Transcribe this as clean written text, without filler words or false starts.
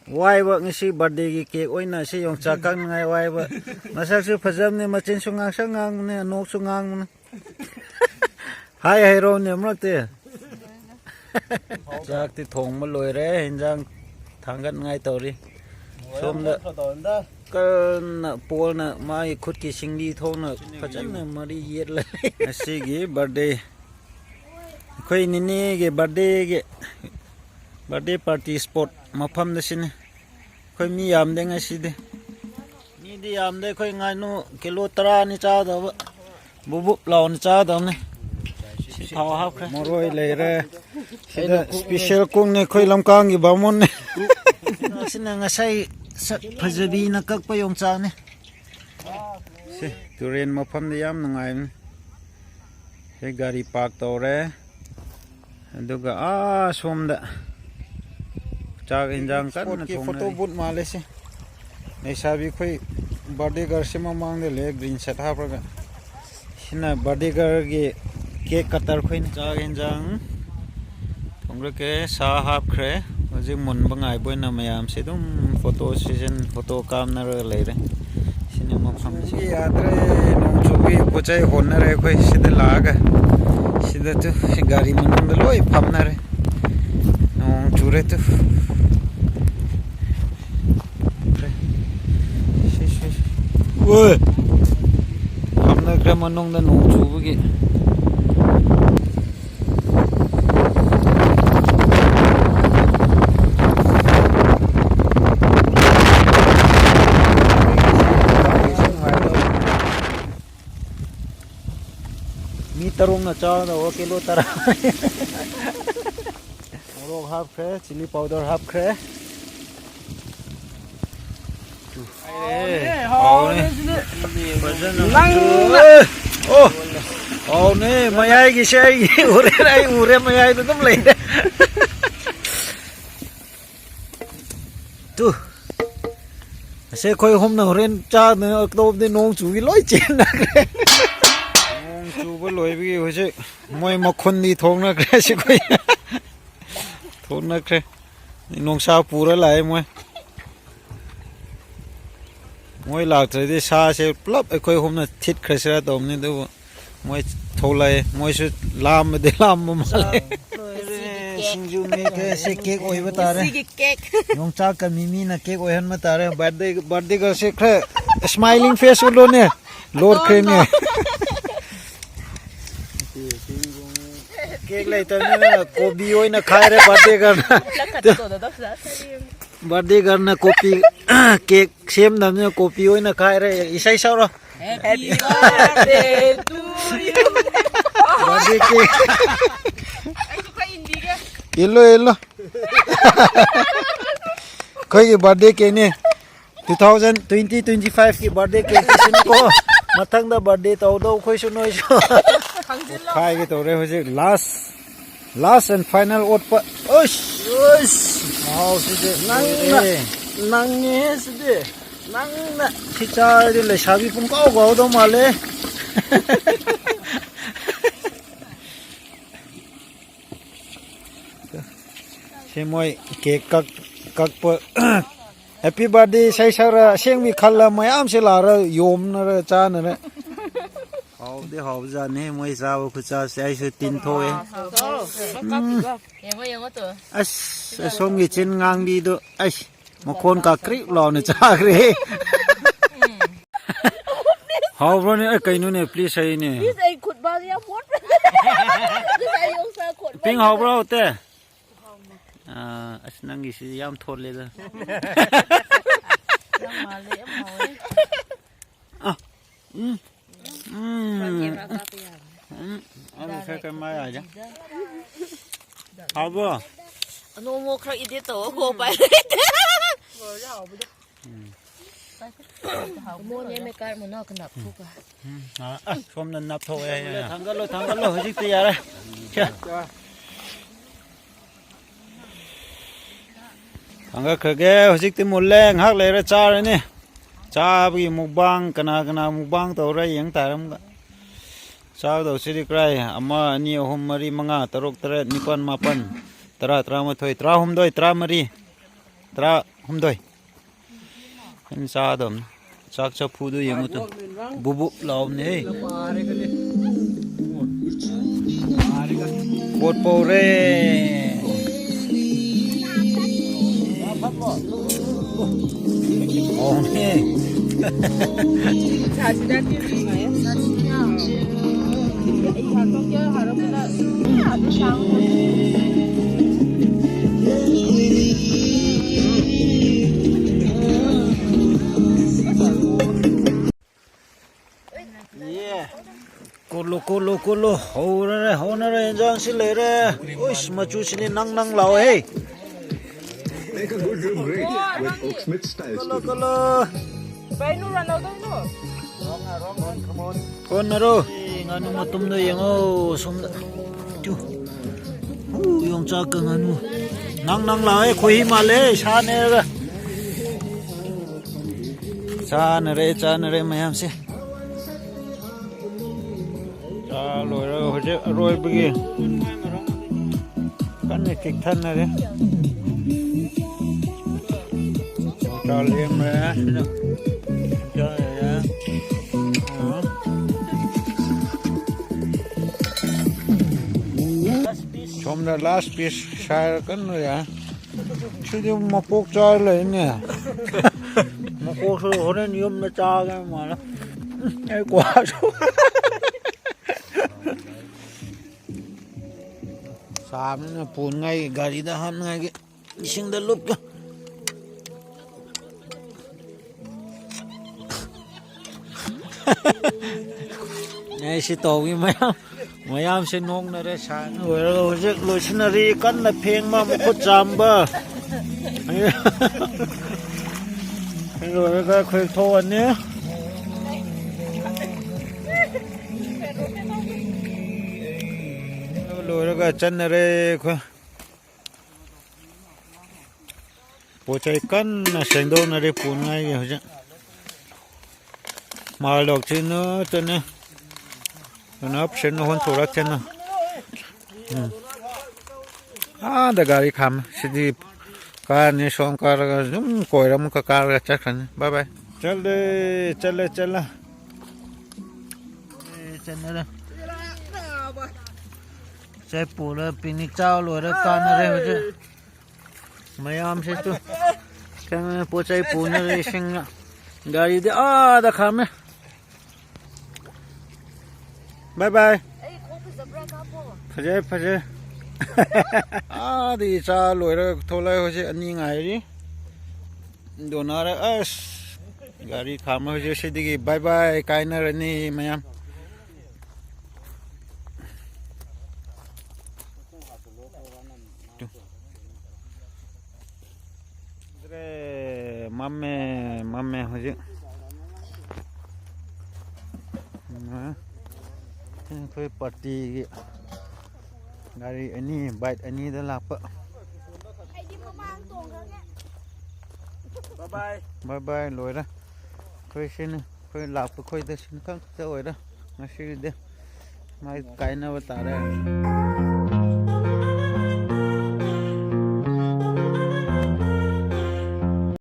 Why ngasi birthday cake oina si yong chakang ngai why masak su phajam ne machin sungang sangang ne nok sungang hai hai ro ne mrakte chak ti thong ma loi re hinjang thangat ngai tori som da kan pol na mai khut ki singdi thong na phajan na mari yet la asi gi birthday khoi ni ni ge birthday party spot mafam da sin khoi mi yam de nga si de mi di yam de khoi ngai no kilo 3 ni cha da bubu law ni cha da ne si thaw ha khre moroi le re sida special kung ne khoi lamkang gi bamon ne sin nga sai sak phajabi na kak pa yong cha ne si turen mafam de yam ngai he gari park to re aduga somda chak injang kan na photo boot male se nei sabi khoi birthday gar se mamang de le green set ha pra hina birthday gar ge cake cutter khoi ni chak injang thongre ke sa hap khre ji mun bangai boina mayam se dum photo session photo kam na le re cinema pham si atre nong chubi pochai hon na re khoi sida laga sida tu gari manung de loi pham na re nong chure tu ôi hôm nay cái mà nông đã nổ chú với kì mi tarung na cho đâu kilo tara morok half kre chili powder half kre nè mayai gi sei ure mayai tu tum lei tu se khoi hom na ren cha ne oktob de nong chu gi loi chen na nong chu bo loi bi ho se moi ma khun ni thong na kre se khoi thong na kre nong sa pura lai moi moi lạc rồi đi xa sẽ plop khoi hôm nay thịt khai ra tôm nên đâu moi thâu lại moi sẽ làm để làm mà lại sinh nhật mấy cái sẽ cake oi bata đấy nhung cha cái mimi na cake oi han bata đấy birthday cái sẽ khai smiling face luôn nè lord cream nè cake lại tao nè kobi oi na khai rồi birthday birthday garna copy cake xem nam ne copy oi na khai re isai sao ro happy birthday to you birthday cake ai tu khai indi ke hello khoi birthday cake ne 2025 ki birthday cake sin ko mathang da birthday tau do khoi su noi so khai ke to re ho je last and final ot pa osh how side nang ne side nang na khicha de le sabi pum kau gau do male se moi cake kak pa happy birthday sai sara seng mi khalla mayam se la ra yom na ra cha na ra hau ra ne moi sa khu cha sai su tin thôi as som gi chen ngang di do ai ma khon ka kri lo ne cha re hau ro ne kai nu ne please ai ne please ai khut ba ya mot ai yong sa khut ping hau bro te as nang gi si yam thot le da ma le anh phải cái máy à chứ? Học chưa? Nó mua khởi ít tổ cô phải. Mua nhé mấy cái mà nó cần nạp thuốc à? Không nên nạp thôi. Thằng cái lô, hơi gì đây? Chưa? thằng cái hơi gì một leng hắc lấy ra cha rồi nè. Cha bị mukbang kana mukbang tàu ra yang taram ka sao tàu siri krai ama ani hom mari manga taruk tara nipan mapan tara trama thoi tra hom doi tra mari tra hôm đôi em ra đầm chắc cho phụ đôi em một bù bù lâu này bột bò rê ồ nè Colo, hô nè re, giang xí lệ re, ôi, mà chú xí năng lào ấy. Make a good room great with Oak Smith style Colo. Con nè rô, nganu mà tùm đôi yang ô, xông đạ, chú, yung cha cơ nganu, năng lào ấy, khôi mà lê, xa nè re, cha nè re, mày em xí. Rồi bây giờ cái này kịch thân này đấy cho liêm ra cho ra chôm ra last piece sai cái này à chứ đi mà bốc chơi lại nè mà bốc rồi hôm nay nhiều mà chơi cái mà nó ai quá rồi Sám nó phun ngay gari đã ham ngay cái sinh đã lúc cơ này sẽ tổ với mấy em sẽ nông này đấy sáng rồi rồi xin đi cắn là phèn mà một chút chạm bơ rồi cái khơi thô nhé rồi cái chân này coi bộ trái cân là sinh đô này phun ngay vậy chứ mà lộc thì nó chân này nó option nó hôn thua ra chân nó đã gari kham sẽ đi car này xong car zoom coi ra một cái car chắc chắn bye bye ਚੱਲ chân nàyใช้ปูแล้วปีนี้เจ้าหลวงกันอะไรวะจ๊ะไม่ยอมใช่ตัวแค่ปูใช้ปูนี่เลยสิงห์กาลีเดียวตะขามเนี่ยบายพะเจ้ดีเจ้าหลวงโทรเลยว่าจะอันนี้ไงดิโดนอะไรกาลีขามว่าจะใช่ดิบายไกลนะเรนนี่ไม่ยอมmamme hoje khoi party gari ani bite ani da lap bye bye loi da khoi sin khoi lap khoi da sin khang da oi da ma shi de mai kai na wa ta ra